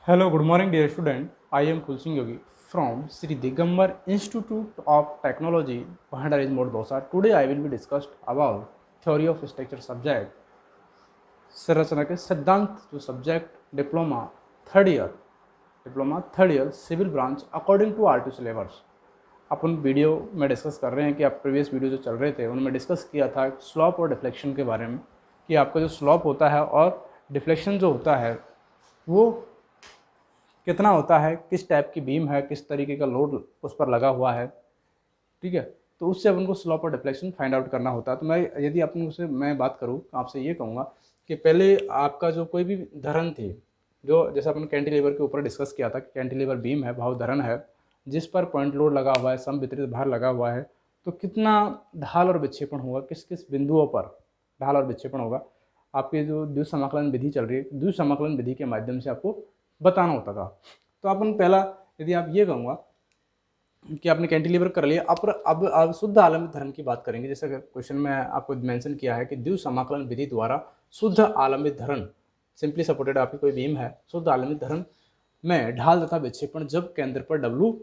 Hello, good morning, dear student. I am Kulsing Yogi from Sri Digambar Institute of Technology, Bhandara is Dosa. Today I will be discussed about theory of structure subject, संरचना के सिद्धांत जो subject diploma third year civil branch according to RT syllabus. अपन video में discuss कर रहे हैं कि आप प्रीवियस वीडियो जो चल रहे थे उनमें डिस्कस किया था स्लॉप और डिफ्लेक्शन के बारे में कि आपका जो स्लॉप होता है और डिफ्लेक्शन जो होता है वो कितना होता है, किस टाइप की बीम है, किस तरीके का लोड उस पर लगा हुआ है। ठीक है, तो उससे अपन को स्लॉप और डिफ्लेक्शन फाइंड आउट करना होता है। तो मैं यदि अपन से मैं बात करूँ तो आपसे ये कहूँगा कि पहले आपका जो कोई भी धरन थी, जो जैसे अपन कैंटिलीवर के ऊपर डिस्कस किया था कि कैंटिलीवर बीम है, भाव धरन है जिस पर पॉइंट लोड लगा हुआ है, सम वितरित भार लगा हुआ है, तो कितना ढाल और विक्षेपण होगा, किस किस बिंदुओं पर ढाल और विक्षेपण होगा, आपकी जो द्वितीय समाकलन विधि चल रही है, द्वितीय समाकलन विधि के माध्यम से आपको बताना होता था। तो अपन पहला यदि आप ये कहूँगा कि आपने कैंटिलीवर कर लिया, अब शुद्ध आलम्बित धरन की बात करेंगे। जैसे क्वेश्चन में आपको मेंशन किया है कि द्वितीय समाकलन विधि द्वारा शुद्ध आलम्बित धरन, सिंपली सपोर्टेड आपकी कोई बीम है, शुद्ध आलम्बित धरन में ढाल तथा विक्षेपण जब केंद्र पर W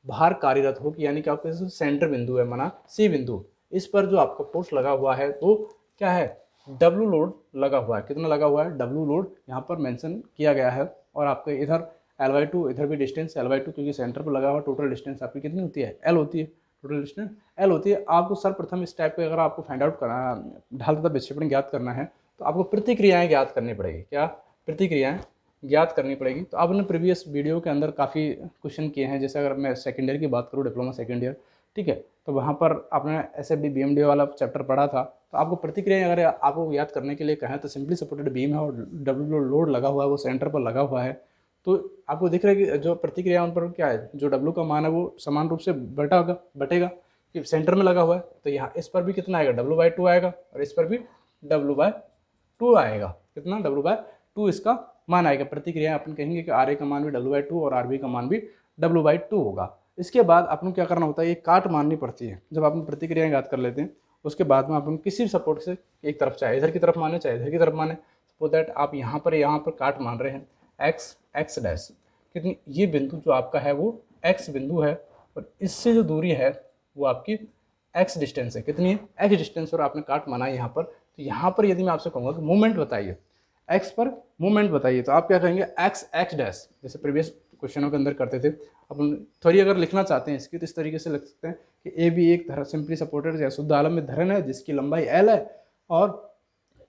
भार कार्यरत हो, यानी कि आपके सेंटर बिंदु है माना C बिंदु, इस पर जो आपका फोर्स लगा हुआ है वो क्या है, W लोड लगा हुआ है। कितना लगा हुआ है, W लोड यहाँ पर मेंशन किया गया है। और आपके इधर L/2, इधर भी डिस्टेंस L/2, क्योंकि सेंटर पर लगा हुआ टोटल डिस्टेंस आपकी कितनी होती है, L होती है, टोटल डिस्टेंस L होती है। आपको सर्वप्रथम इस टाइप पे अगर आपको फाइंड आउट करना, ढाल तथा विक्षेपण ज्ञात करना है, तो आपको प्रतिक्रियाएं ज्ञात करनी पड़ेगी। क्या प्रतिक्रियाएं ज्ञात करनी पड़ेगी। तो आपने प्रीवियस वीडियो के अंदर काफ़ी क्वेश्चन किए हैं। जैसे अगर मैं सेकेंड ईयर की बात करूँ, डिप्लोमा सेकेंड ईयर, ठीक है, तो वहाँ पर आपने SFD BMD वाला चैप्टर पढ़ा था। तो आपको प्रतिक्रिया अगर आपको याद करने के लिए कहें तो सिंपली सपोर्टेड बीम है और W लोड लगा हुआ है, वो सेंटर पर लगा हुआ है, तो आपको दिख रहा है कि जो प्रतिक्रिया उन पर क्या है, जो W का मान है वो समान रूप से बटेगा कि सेंटर में लगा हुआ है। तो यहाँ इस पर भी कितना आएगा, W/2 आएगा, और इस पर भी W/2 आएगा। कितना, W/2 इसका मान आएगा। प्रतिक्रिया अपन कहेंगे कि RA का मान भी W/2 और RB का मान भी W/2 होगा। इसके बाद अपन क्या करना होता है, ये काट माननी पड़ती है। जब अपन प्रतिक्रिया याद कर लेते हैं उसके बाद में अपन किसी भी सपोर्ट से एक तरफ, चाहे इधर की तरफ माने चाहे इधर की तरफ माने, सपोज दैट आप यहाँ पर काट मान रहे हैं x डैश, कितनी, ये बिंदु जो आपका है वो x बिंदु है और इससे जो दूरी है वो आपकी x डिस्टेंस है। कितनी है, x डिस्टेंस, और आपने काट माना है यहाँ पर। तो यहाँ पर यदि मैं आपसे कहूँगा कि मूवमेंट बताइए, x पर मूवमेंट बताइए, तो आप क्या कहेंगे, x डैश, जैसे प्रीवियस क्वेश्चनों के अंदर करते थे। अपन थोड़ी अगर लिखना चाहते हैं इसकी तो इस तरीके से लिख सकते हैं कि ए भी एक धरन, सिंपली सपोर्टेड या शुद्ध आलम्बित धरन है जिसकी लंबाई L है और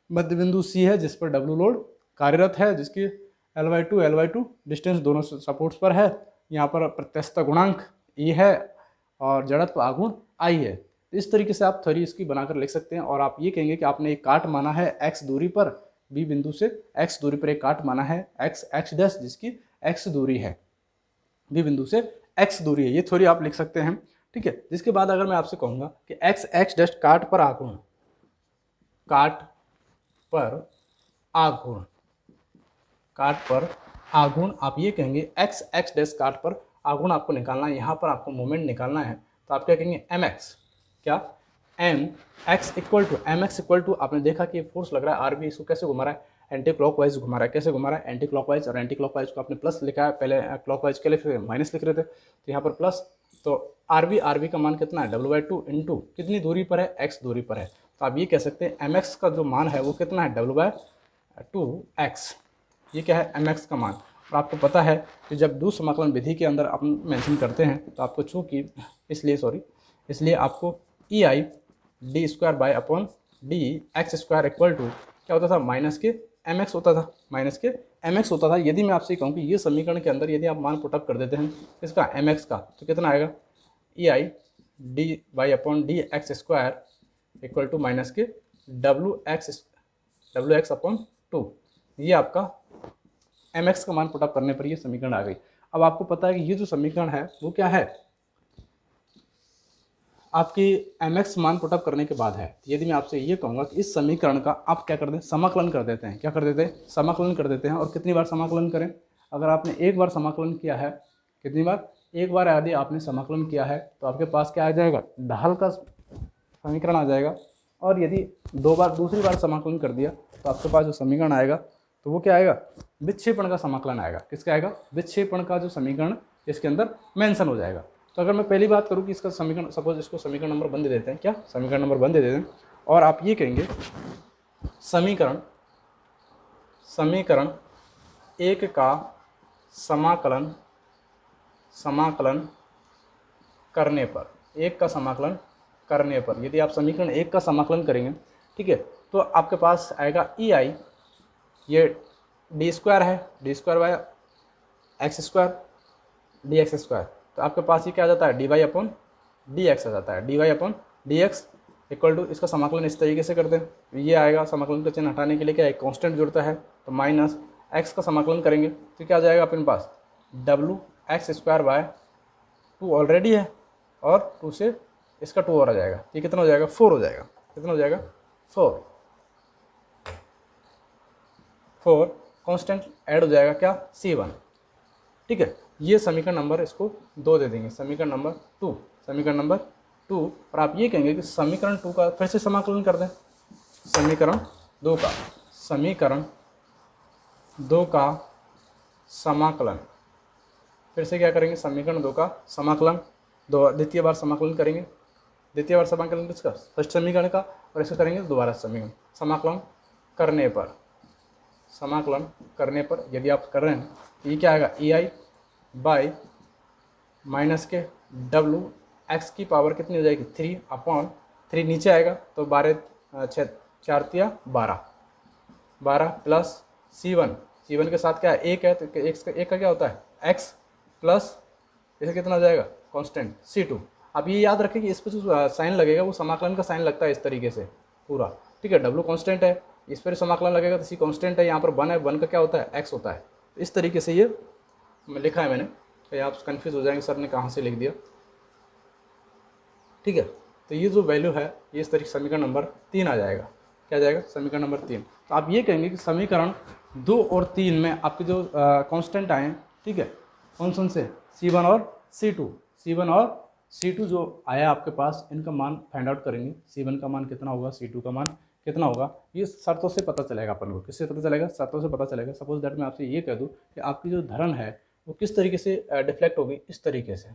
मध्य बिंदु C है जिस पर W लोड कार्यरत है, जिसकी L/2 डिस्टेंस दोनों सपोर्ट्स पर है। यहाँ पर प्रत्यस्तता गुणांक E है और जड़त्व आघूर्ण I है। तो इस तरीके से आप थ्योरी इसकी बनाकर लिख सकते हैं। और आप ये कहेंगे कि आपने एक काट माना है x दूरी पर, B बिंदु से x दूरी पर एक काट माना है x डैश, जिसकी x दूरी है, B बिंदु से x दूरी है। ये थ्योरी आप लिख सकते हैं, ठीक है। जिसके बाद अगर मैं आपसे कहूँगा कि x डैश काट पर आघूर्ण, काट पर आघूर्ण, आप ये कहेंगे x डैश काट पर आघूर्ण आपको निकालना है, यहाँ पर आपको मोमेंट निकालना है। तो आप क्या कहेंगे, mx, क्या mx इक्वल टू आपने देखा कि फोर्स लग रहा है RB, इसको कैसे घुमा रहा है, एंटी क्लॉकवाइज घुमा रहा है। कैसे घुमा रहा है, एंटी क्लॉकवाइज, और एंटी क्लॉकवाइज को आपने प्लस लिखा है, पहले क्लॉकवाइज के लिए माइनस लिख रहे थे, तो यहाँ पर प्लस। तो RB का मान कितना है, W/2 इंटू कितनी दूरी पर है, x दूरी पर है। तो आप ये कह सकते हैं mx का जो मान है वो कितना है, W/2x, ये क्या है, mx का मान। और आपको पता है कि जब द्वितीय समाकलन विधि के अंदर आप मेंशन करते हैं तो आपको चूँकि इसलिए आपको EI d² इक्वल टू क्या होता था, माइनस के mx होता था। यदि मैं आपसे कहूँ कि ये समीकरण के अंदर यदि आप मान पुटअप कर देते हैं इसका mx का, तो कितना आएगा, EI d/dx² equal to minus के wx/2। ये आपका mx का मान पुटअप करने पर ये समीकरण आ गई। अब आपको पता है कि ये जो समीकरण है वो क्या है, आपकी mx मान पुटअप करने के बाद है। यदि मैं आपसे ये कहूँगा कि इस समीकरण का आप क्या कर दें, समाकलन कर देते हैं। क्या कर देते हैं, समाकलन कर देते हैं। और कितनी बार समाकलन करें, अगर आपने एक बार समाकलन किया है, कितनी बार, एक बार यदि आपने समाकलन किया है तो आपके पास क्या आ जाएगा, ढाल का समीकरण आ जाएगा। और यदि दूसरी बार समाकलन कर दिया तो आपके पास जो समीकरण आएगा तो वो क्या आएगा, विक्षेपण का समाकलन आएगा। किसका आएगा? विक्षेपण का जो समीकरण इसके अंदर मेंशन हो जाएगा। तो अगर मैं पहली बात करूँ कि इसका समीकरण, सपोज इसको समीकरण नंबर 1 दे देते हैं, क्या समीकरण नंबर 1 दे देते हैं, और आप ये कहेंगे समीकरण 1 का समाकलन करने पर, 1 का समाकलन करने पर, यदि आप समीकरण 1 का समाकलन करेंगे, ठीक है, तो आपके पास आएगा ई आई, ये डी स्क्वायर है, d square by x square d x square, तो आपके पास ये क्या आ जाता है? D y upon d x आ जाता है। D y upon d x equal to, इसका समाकलन इस तरीके से करते हैं, ये आएगा, समाकलन का चिन्ह हटाने के लिए क्या एक कांस्टेंट जुड़ता है, तो माइनस एक्स का समाकलन करेंगे तो क्या आ जाएगा अपने पास? डब्लू एक्स स्क्वायर बाय 2 ऑलरेडी है, और 2 से इसका 2 और आ जाएगा, ये कितना हो जाएगा? 4 हो जाएगा। कितना हो जाएगा? 4 कांस्टेंट ऐड हो जाएगा, क्या? C1, ठीक है। ये समीकरण नंबर इसको 2 दे देंगे, समीकरण नंबर 2, और आप ये कहेंगे कि समीकरण 2 का फिर से समाकलन कर दें, समीकरण 2 का समाकलन, फिर से क्या करेंगे? समीकरण 2 का समाकलन, द्वितीय बार समाकलन करेंगे, द्वितीय बार समाकलन किसका? फर्स्ट समीकरण का, और इसको करेंगे दोबारा समीकरण, समाकलन करने पर यदि आप कर रहे हैं तो ये क्या आएगा? ई आई बाई माइनस के डब्लू एक्स की पावर कितनी हो जाएगी? 3 अपॉन 3 नीचे आएगा तो 12 6 4 तिया 12 प्लस C1 के साथ क्या है? 1 है, तो एक का क्या होता है? x प्लस इसे कितना हो जाएगा? Constant C2। अब ये याद रखें कि इस पर जो साइन लगेगा वो समाकलन का साइन लगता है इस तरीके से पूरा, ठीक है। W कांस्टेंट है, इस पर समाकलन लगेगा तो C कांस्टेंट है, यहाँ पर 1 है, 1 का क्या होता है? x होता है। इस तरीके से ये लिखा है मैंने, तो आप कंफ्यूज हो जाएंगे सर ने कहाँ से लिख दिया, ठीक है। तो ये जो वैल्यू है ये इस तरीके समीकरण नंबर 3 आ जाएगा। क्या जाएगा? समीकरण नंबर 3। तो आप ये कहेंगे कि समीकरण 2 और 3 में आपके जो कांस्टेंट आए हैं, ठीक है, कौन से? C1 और C2 जो आया आपके पास, इनका मान फाइंड आउट करेंगे। C1 का मान कितना होगा, C2 का मान कितना होगा, ये शर्तों से पता चलेगा अपन को। किससे पता चलेगा? शर्तों से पता चलेगा। सपोज दैट मैं आपसे ये कह दूँ कि आपकी जो धरण है वो किस तरीके से डिफ्लेक्ट होगी, इस तरीके से,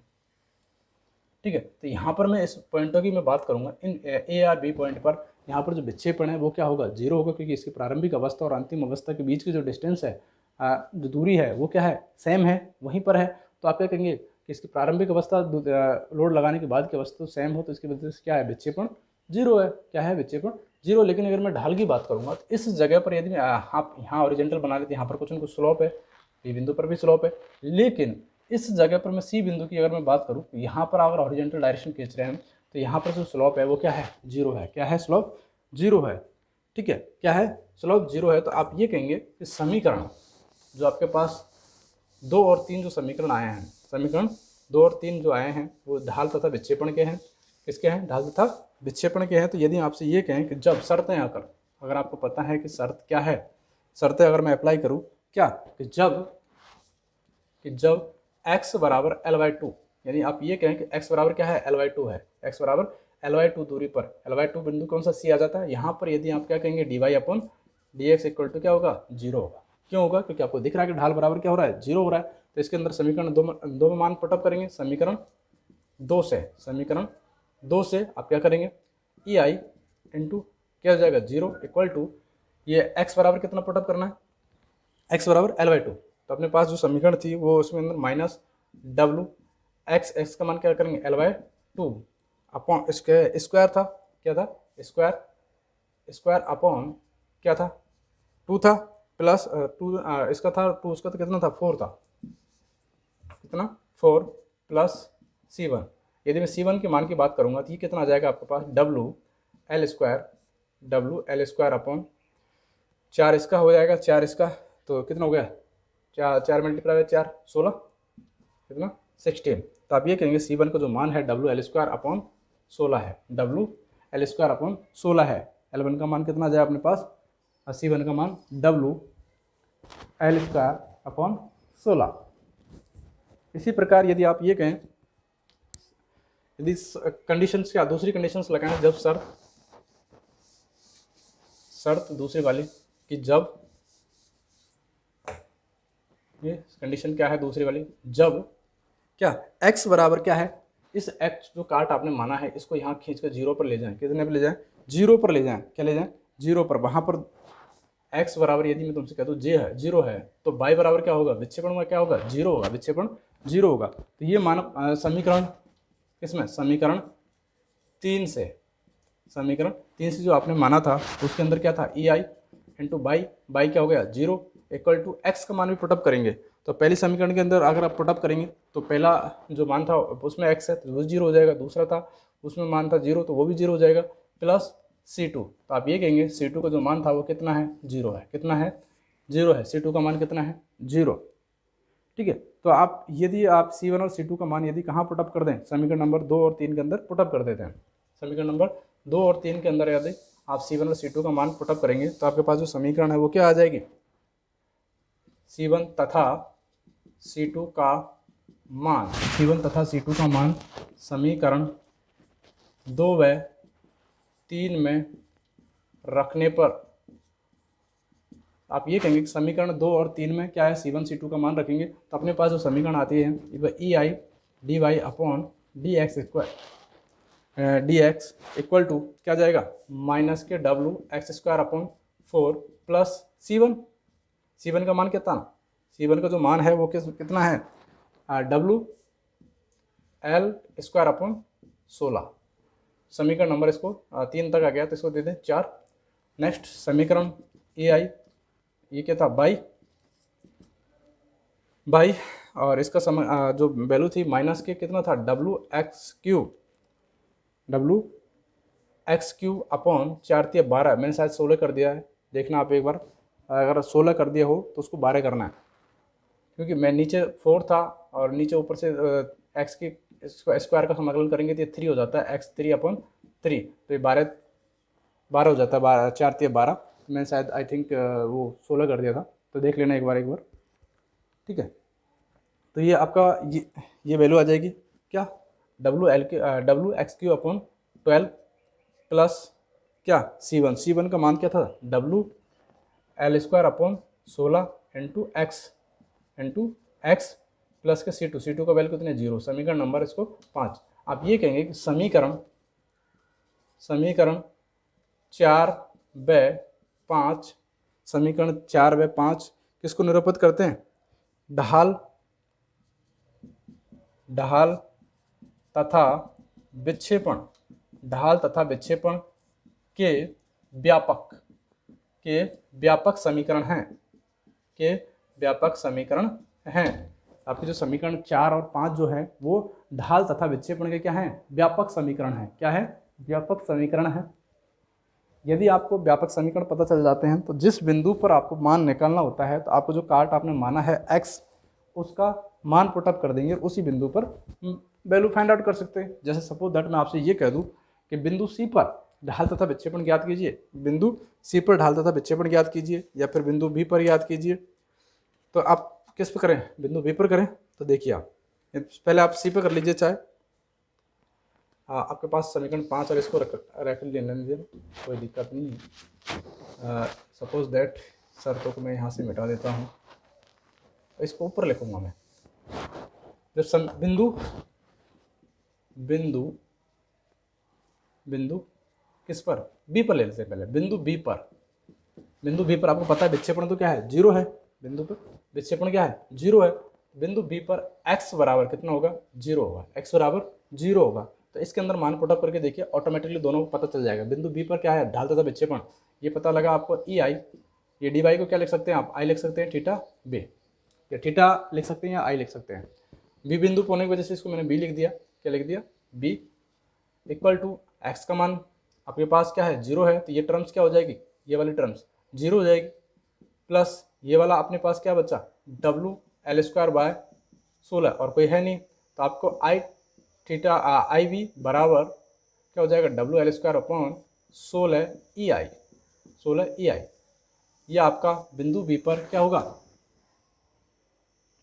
ठीक है। तो यहाँ पर मैं इस पॉइंटों की मैं बात करूँगा, इन ए और बी पॉइंट पर यहाँ पर जो विक्षेपण है वो क्या होगा? 0 होगा, क्योंकि इसकी प्रारंभिक अवस्था और अंतिम अवस्था के बीच की जो डिस्टेंस है, जो दूरी है वो क्या है? सेम है, वहीं पर है। तो आप क्या कहेंगे कि इसकी प्रारंभिक अवस्था लोड लगाने के बाद की अवस्था सेम हो, तो इसकी वजह से क्या है? विक्षेपण 0 है। क्या है? विक्षेपण 0। लेकिन अगर मैं ढाल की बात करूँगा तो इस जगह पर यदि आप यहाँ ओरिजेंटल बना लेते हैं, यहाँ पर कुछ न कुछ स्लोप है, बी बिंदु पर भी स्लोप है, लेकिन इस जगह पर मैं सी बिंदु की अगर मैं बात करूँ, यहाँ पर अगर हॉरिजॉन्टल डायरेक्शन खींच रहे हैं तो यहाँ पर जो स्लोप है वो क्या है? 0 है। क्या है? स्लोप 0 है, ठीक है। क्या है? स्लोप 0 है। तो आप ये कहेंगे कि समीकरण जो आपके पास 2 और 3 जो समीकरण आए हैं, समीकरण 2 और 3 जो आए हैं वो ढाल तथा विक्षेपण के हैं। किसके हैं? ढाल तथा विक्षेपण के हैं। तो यदि आपसे ये कहें कि जब शर्तें आकर, अगर आपको पता है कि शर्त क्या है, शर्तें अगर मैं अप्लाई करूँ क्या, कि जब x बराबर L/2, यानी आप ये कहें कि x बराबर क्या है? L/2 है, x बराबर L/2 दूरी पर, L/2 बिंदु कौन सा? C आ जाता है। यहाँ पर यदि आप क्या कहेंगे? dy upon dx equal to क्या होगा? 0 होगा। क्यों होगा? क्योंकि आपको दिख रहा है कि ढाल बराबर क्या हो रहा है? 0 हो रहा है। तो इसके अंदर समीकरण 2 में मान पुटअप करेंगे। समीकरण 2 से आप क्या करेंगे? ई आई इंटू क्या हो जाएगा? 0 इक्वल टू ये x बराबर कितना पुटअप करना है? x बराबर L/2। तो अपने पास जो समीकरण थी वो उसमें अंदर माइनस डब्लू एक्स का मान क्या करेंगे? L/2 अपॉन इसके स्क्वायर था, क्या था? स्क्वायर अपॉन क्या था? 2 था, प्लस 2 इसका था 2, उसका तो कितना था? 4 था। कितना? 4 प्लस C1। यदि मैं C1 के मान की बात करूँगा तो ये कितना आ जाएगा आपके पास? डब्लू एल स्क्वायर अपॉन 4 इसका हो जाएगा, 4 इसका, तो कितना हो गया? 4 मल्टीप्लाई बाय 4 16, कितना? 16। तो आप ये कहेंगे C1 का जो मान है WL² अपॉन 16 है, WL² अपॉन 16 है। L1 का मान कितना आ जाए अपने पास? C1 का मान WL² अपॉन 16। इसी प्रकार यदि आप ये कहें, यदि कंडीशंस क्या, दूसरी कंडीशंस लगाएं, जब शर्त दूसरी वाली कि जब ये कंडीशन क्या है दूसरी वाली, जब क्या x बराबर क्या है, इस x जो काट आपने माना है इसको यहाँ खींच कर 0 पर ले जाएं, कितने पर ले जाएं, 0 पर ले जाएं, क्या ले जाएं, 0 पर। वहाँ पर x बराबर यदि मैं तुमसे कहता हूँ j है 0 है, तो y बराबर क्या होगा, विक्षेपण में क्या होगा, 0 होगा, विक्षेपण 0 होगा। तो ये मानव समीकरण किसमें, समीकरण 3 से, समीकरण 3 से जो आपने माना था उसके अंदर क्या था, EI इंटू बाई क्या हो गया 0 इक्वल टू x का मान भी पुटअप करेंगे। तो पहली समीकरण के अंदर अगर आप पुटअप करेंगे तो पहला जो मान था उसमें x है तो वो 0 हो जाएगा, दूसरा था उसमें मान था 0 तो वो भी 0 हो जाएगा, प्लस C2। तो आप ये कहेंगे C2 का जो मान था वो कितना है, 0 है, कितना है, 0 है, C2 का मान कितना है, 0। ठीक है, तो आप यदि आप C1 और C2 का मान यदि कहाँ पुटअप कर दें, समीकरण नंबर 2 और 3 के अंदर पुटअप कर देते हैं। समीकरण नंबर 2 और 3 के अंदर यदि आप C1 और C2 का मान पुटअप करेंगे तो आपके पास जो समीकरण है वो क्या आ जाएगी, C1 तथा C2 का मान, C1 तथा C2 का मान समीकरण 2 व 3 में रखने पर आप ये कहेंगे कि समीकरण 2 और 3 में क्या है, C1 C2 का मान रखेंगे तो अपने पास जो समीकरण आती है EI dy upon dx equal to क्या जाएगा, माइनस के W x square upon 4 plus C1 का मान कितना, C1 का जो मान है वो कितना है, W L स्क्वायर अपॉन 16। समीकरण नंबर इसको 3 तक आ गया तो इसको दे दें 4। नेक्स्ट समीकरण EI ये क्या था, बाई और इसका जो वैल्यू थी माइनस के कितना था, W एक्स क्यू अपॉन 4 × 12, मैंने शायद 16 कर दिया है, देखना आप एक बार, अगर 16 कर दिया हो तो उसको 12 करना है, क्योंकि मैं नीचे 4 था और नीचे ऊपर से एक्स की स्क्वायर का समाकलन करेंगे तो ये 3 हो जाता है, x3 अपॉन 3, तो ये 12 हो जाता है, 4 × 12, मैं शायद आई थिंक वो 16 कर दिया था, तो देख लेना एक बार। ठीक है, तो ये आपका ये वैल्यू आ जाएगी क्या, W x Q upon 12 plus क्या C1 का मान क्या था, W L square upon 16 into x plus के C2 का वैल्यू कितने, 0। समीकरण नंबर इसको 5। आप ये कहेंगे कि समीकरण 4 व 5, समीकरण 4 व 5 किसको निरूपित करते हैं, ढाल तथा विक्षेपण के व्यापक समीकरण हैं, आपके जो समीकरण 4 और 5 जो है वो ढाल तथा विक्षेपण के क्या हैं, व्यापक समीकरण है, क्या है, व्यापक समीकरण है। यदि आपको व्यापक समीकरण पता चल जाते हैं तो जिस बिंदु पर आपको मान निकालना होता है तो आपको जो काट आपने माना है x, उसका मान पुटअप कर देंगे, उसी बिंदु पर वैल्यू फाइंड आउट कर सकते हैं। जैसे सपोज दैट मैं आपसे ये कह दूं कि बिंदु C पर ढाल तथा विक्षेपण ज्ञात कीजिए, बिंदु C पर ढाल तथा विक्षेपण ज्ञात कीजिए, या फिर बिंदु B पर ज्ञात कीजिए, तो आप किस पर करें, बिंदु B पर करें। तो देखिए आप पहले आप C पर कर लीजिए, चाहे आपके पास समीकरण 5 और इसको रख लेने दीजिए, कोई दिक्कत नहीं है। सपोज दैट शर्तों को मैं यहाँ से मिटा देता हूँ, इसको ऊपर लिखूंगा मैं। जब बिंदु किस पर, B पर ले लेते हैं पहले, बिंदु B पर आपको पता है विक्षेपण तो क्या है, 0 है, बिंदु पर विक्षेपण क्या है, 0 है। बिंदु B पर x बराबर कितना होगा, 0 होगा, x बराबर 0 होगा। तो इसके अंदर मान पुटअप करके देखिए, ऑटोमेटिकली दोनों को पता चल जाएगा। बिंदु B पर क्या है, ढाल तथा विक्षेपण, ये पता लगा आपको EI, ये dy को क्या लिख सकते हैं आप, I लिख सकते हैं थीटा b, या थीटा लिख सकते हैं या I लिख सकते हैं। B बिंदु होने की वजह से इसको मैंने B लिख दिया, क्या लिख दिया, B इक्वल टू x का मान आपके पास क्या है, 0 है, तो ये टर्म्स क्या हो जाएगी, ये वाली टर्म्स 0 हो जाएगी, प्लस ये वाला अपने पास क्या बचा, W L स्क्वायर बाय 16, और कोई है नहीं, तो आपको आई वी बराबर क्या हो जाएगा, W L square upon 16 EI। ये आपका बिंदु B पर क्या होगा,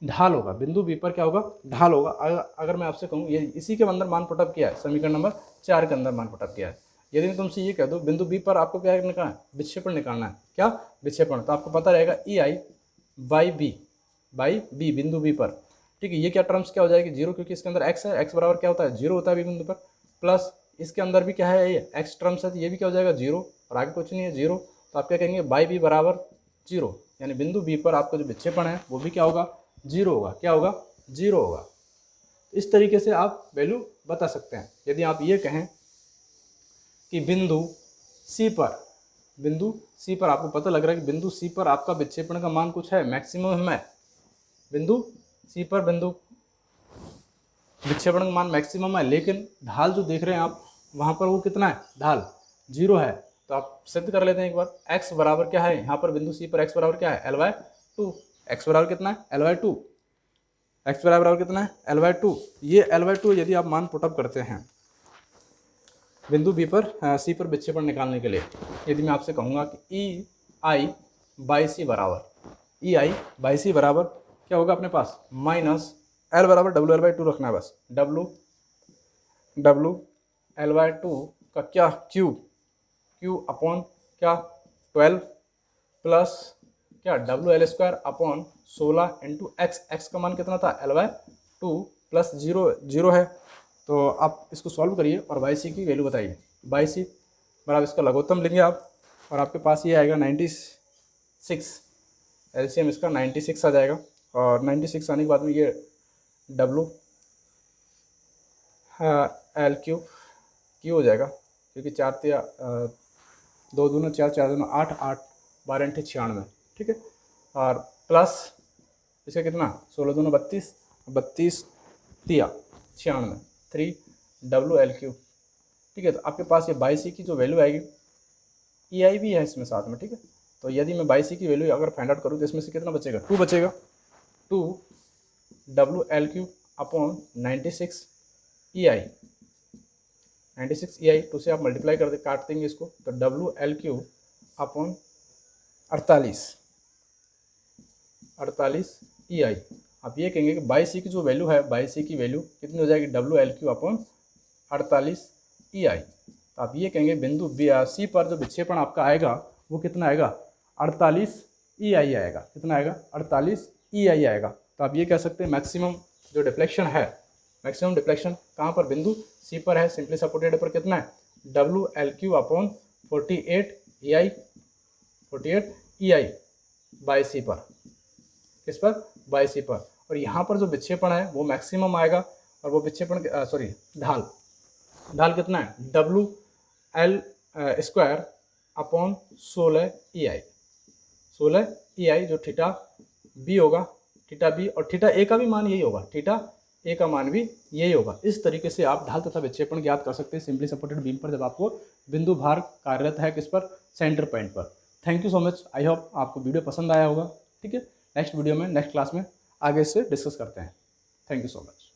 ढाल होगा, बिंदु B पर क्या होगा, ढाल होगा। अगर मैं आपसे कहूँ ये इसी के अंदर मान पुटअप किया है, समीकरण नंबर 4 के अंदर मान पुटअप किया है। यदि मैं तुमसे ये कह दूँ बिंदु B पर आपको क्या निकालना है, विक्षेपण निकालना है, क्या विक्षेपण, तो आपको पता रहेगा EI by B by B, बिंदु बी पर। ठीक है, ये क्या टर्म्स क्या हो जाएगी, जीरो, क्योंकि इसके अंदर एक्स है, एक्स बराबर क्या होता है, जीरो होता है बी बिंदु पर, प्लस इसके अंदर भी क्या है, ये एक्स टर्म्स है, तो ये भी क्या हो जाएगा, जीरो, और आगे कुछ नहीं है, जीरो। तो आप क्या कहेंगे, बाई बी बराबर जीरो, यानी बिंदु बी पर आपका जो विक्षेपण है वो भी क्या होगा, जीरो होगा। क्या होगा, जीरो होगा। इस तरीके से आप वैल्यू बता सकते हैं। यदि आप ये कहें कि बिंदु सी पर, बिंदु सी पर आपको पता लग रहा है कि बिंदु सी पर आपका विक्षेपण का मान कुछ है, मैक्सिमम है, बिंदु सी पर बिंदु विक्षेपण का मान मैक्सिमम है, लेकिन ढाल जो देख रहे हैं आप वहाँ पर वो कितना है, ढाल जीरो है। तो आप सिद्ध कर लेते हैं एक बार, x बराबर क्या है, यहाँ पर बिंदु सी पर x बराबर क्या है, L/2, x बराबर कितना है, L/2, x बराबर कितना है, L/2। ये L/2 यदि आप मान पुटअप करते हैं बिंदु बी पर सी पर विक्षेपण निकालने के लिए, यदि मैं आपसे कहूँगा कि EI/C बराबर, EI/C बराबर क्या होगा अपने पास, माइनस L बराबर WL/2 रखना है बस, WL/2 का क्या, Q अपॉन क्या 12 प्लस क्या WL² अपॉन 16 इंटू x का मान कितना था, L/2 प्लस जीरो है। तो आप इसको सॉल्व करिए और बाई सी की वैल्यू बताइए। बाई सी बराबर इसका लघुत्तम लेंगे आप, और आपके पास ये आएगा 96, एलसीएम इसका 96 आ जाएगा। और 96 आने के बाद में ये WL³ क्यू हो जाएगा, क्योंकि 4 तिया 2 दूना 4, 4 दूना 8, 8 12 इंटू 96, ठीक है। और प्लस इसका कितना 16 दूना 32, 32 तिया 96, 3 WL³, ठीक है। तो आपके पास ये बाई सी की जो वैल्यू आएगी, EI भी है इसमें साथ में, ठीक है। तो यदि मैं बाई सी की वैल्यू अगर फाइंड आउट करूँ तो इसमें से कितना बचेगा, 2 बचेगा, 2 WL³ अपॉन 96 EI, 96 EI, तो उसे आप मल्टीप्लाई कर दे, काट देंगे इसको, तो WL³ अपॉन 48 EI। आप ये कहेंगे कि बाई सी की जो वैल्यू है, बाई सी की वैल्यू कितनी हो जाएगी, WL³ अपॉन 48 EI। तो आप ये कहेंगे बिंदु सी पर जो विक्षेपण आपका आएगा वो कितना आएगा, 48 EI आएगा। कितना आएगा, 48 EI आएगा। तो आप ये कह सकते हैं मैक्सिमम जो डिफ्लेक्शन है, मैक्सिमम डिफ्लेक्शन कहाँ पर, बिंदु सी पर है। सिंपली सपोर्टेड पर कितना है, WL³ अपॉन 48 EI बाई सी पर, किस पर, बाई सी पर। और यहाँ पर जो विक्षेपण है वो मैक्सिमम आएगा, और वो विक्षेपण ढाल कितना है, WL² अपॉन 16 EI, 16 EI जो थीटा बी होगा, थीटा बी, और थीटा ए का भी मान यही होगा, थीटा ए का मान भी यही होगा। इस तरीके से आप ढाल तथा विक्षेपण ज्ञात कर सकते हैं सिंपली सपोर्टेड बीम पर, जब आपको बिंदु भार कार्यरत है किस पर, सेंटर पॉइंट पर। Thank you so much, I hope आपको वीडियो पसंद आया होगा, ठीक है। नेक्स्ट वीडियो में, नेक्स्ट क्लास में आगे से डिस्कस करते हैं। Thank you so much.